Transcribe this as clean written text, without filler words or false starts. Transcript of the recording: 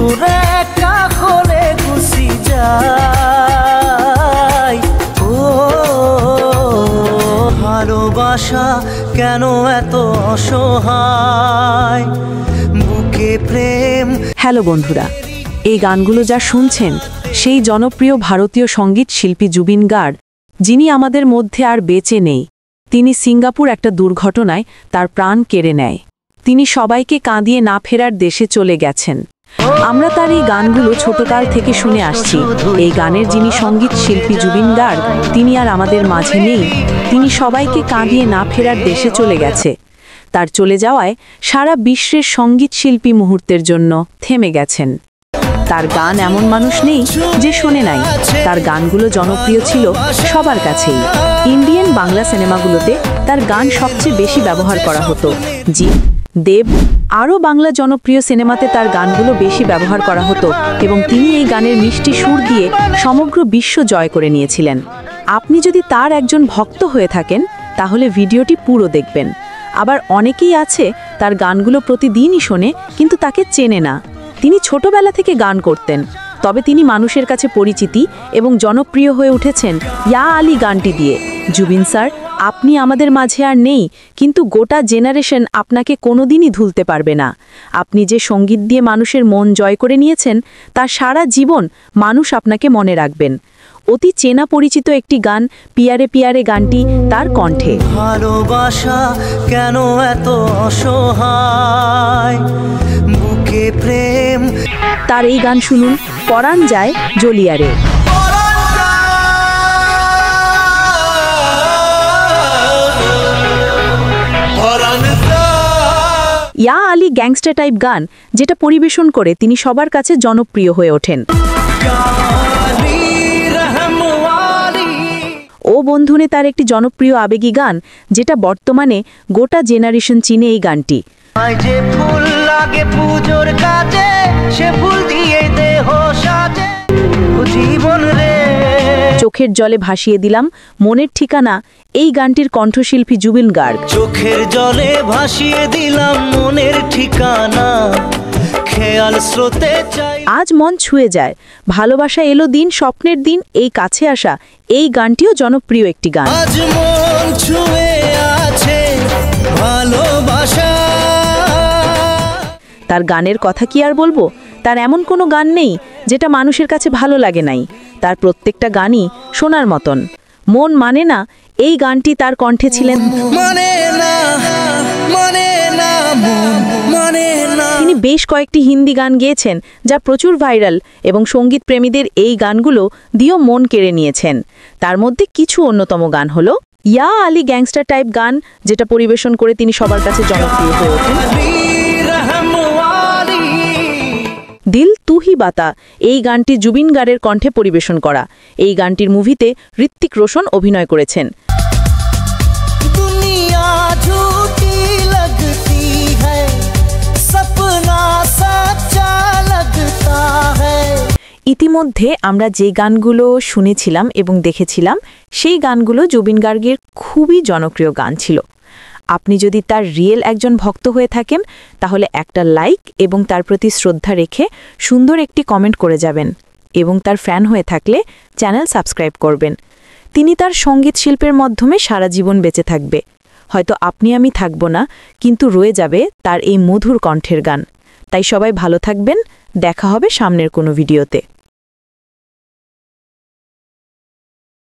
তোর একা হলে খুশি যায়। ও ভালোবাসা কেন এত অসহায়, বুকে প্রেম। হ্যালো বন্ধুরা, এই গানগুলো যা শুনছেন সেই জনপ্রিয় ভারতীয় সঙ্গীত শিল্পী জুবিন গার্গ, যিনি আমাদের মধ্যে আর বেঁচে নেই। তিনি সিঙ্গাপুর একটা দুর্ঘটনায় তার প্রাণ কেড়ে নেয়। তিনি সবাইকে কাঁদিয়ে না ফেরার দেশে চলে গেছেন। আমরা তার এই গানগুলো ছোটকাল থেকে শুনে আসছি। এই গানের যিনি সঙ্গীত শিল্পী জুবিন গার্গ, তিনি আর আমাদের মাঝে নেই। তিনি সবাইকে কাঁদিয়ে না ফেরার দেশে চলে গেছে। তার চলে যাওয়ায় সারা বিশ্বের সঙ্গীত শিল্পী মুহূর্তের জন্য থেমে গেছেন। তার গান এমন মানুষ নেই যে শোনে নাই। তার গানগুলো জনপ্রিয় ছিল সবার কাছেই। ইন্ডিয়ান বাংলা সিনেমাগুলোতে তার গান সবচেয়ে বেশি ব্যবহার করা হতো। জি দেব আরও বাংলা জনপ্রিয় সিনেমাতে তার গানগুলো বেশি ব্যবহার করা হতো এবং তিনি এই গানের মিষ্টি সুর দিয়ে সমগ্র বিশ্ব জয় করে নিয়েছিলেন। আপনি যদি তার একজন ভক্ত হয়ে থাকেন তাহলে ভিডিওটি পুরো দেখবেন। আবার অনেকেই আছে তার গানগুলো প্রতিদিনই শোনে কিন্তু তাকে চেনে না। তিনি ছোটবেলা থেকে গান করতেন, তবে তিনি মানুষের কাছে পরিচিতি এবং জনপ্রিয় হয়ে উঠেছেন ইয়া আলী গানটি দিয়ে। জুবিন স্যার, আপনি আমাদের মাঝে আর নেই, কিন্তু গোটা জেনারেশন আপনাকে কোনোদিনই ভুলতে পারবে না। আপনি যে সঙ্গীত দিয়ে মানুষের মন জয় করে নিয়েছেন তা সারা জীবন মানুষ আপনাকে মনে রাখবেন। অতি চেনা পরিচিত একটি গান পিয়ারে পিয়ারে গানটি তার কণ্ঠে। ভালোবাসা কেন এত অসহায়, বুকে প্রেম। তার এই গান শুনুন, পরাণ যায় জলিয়ারে। ইয়া আলী গ্যাংস্টার টাইপ গান, যেটা পরিবেশন করে তিনি সবার কাছে জনপ্রিয় হয়ে ওঠেন। ও বন্ধুনে তার একটি জনপ্রিয় আবেগী গান, যেটা বর্তমানে গোটা জেনারেশন চিনে এই গানটি। যে ফুল লাগে পূজোর কাজে, সে ফুল দিয়ে দেহ সাজে জীবন রে। চোখের জলে ভাসিয়ে দিলাম মনের ঠিকানা, এই গানটির কণ্ঠশিল্পী জুবিন গার্গ। চোখের জলে ভাসিয়ে দিলাম মনের ঠিকানা, খেয়াল স্রোতে চাই। আজ মন ছুঁয়ে যায়, ভালোবাসা এলো দিন, স্বপ্নের দিন, এই কাছে আসা, এই গানটিও জনপ্রিয় একটি গান। আজ মন ছুঁয়ে আছে ভালোবাসা। তার গানের কথা কি আর বলবো, তার এমন কোনো গান নেই যেটা মানুষের কাছে ভালো লাগে নাই। তার প্রত্যেকটা গানই শোনার মতন। মন মানে না, এই গানটি তার কণ্ঠে ছিলেন। তিনি বেশ কয়েকটি হিন্দি গান গেয়েছেন যা প্রচুর ভাইরাল এবং সঙ্গীত প্রেমীদের এই গানগুলো দিয়েও মন কেড়ে নিয়েছেন। তার মধ্যে কিছু অন্যতম গান হলো ইয়া আলী গ্যাংস্টার টাইপ গান, যেটা পরিবেশন করে তিনি সবার কাছে জনপ্রিয় হয়ে ওঠেন। দিল তু হি বাতা, এই গানটি জুবিন গার্গের কণ্ঠে পরিবেশন করা। এই গানটির মুভিতে ঋত্বিক রোশন অভিনয় করেছেন। ইতিমধ্যে আমরা যে গানগুলো শুনেছিলাম এবং দেখেছিলাম সেই গানগুলো জুবিন গার্গের খুবই জনপ্রিয় গান ছিল। আপনি যদি তার রিয়েল একজন ভক্ত হয়ে থাকেন তাহলে একটা লাইক এবং তার প্রতি শ্রদ্ধা রেখে সুন্দর একটি কমেন্ট করে যাবেন, এবং তার ফ্যান হয়ে থাকলে চ্যানেল সাবস্ক্রাইব করবেন। তিনি তার সঙ্গীত শিল্পের মাধ্যমে সারা জীবন বেঁচে থাকবে। হয়তো আপনি আমি থাকব না, কিন্তু রয়ে যাবে তার এই মধুর কণ্ঠের গান। তাই সবাই ভালো থাকবেন, দেখা হবে সামনের কোনো ভিডিওতে।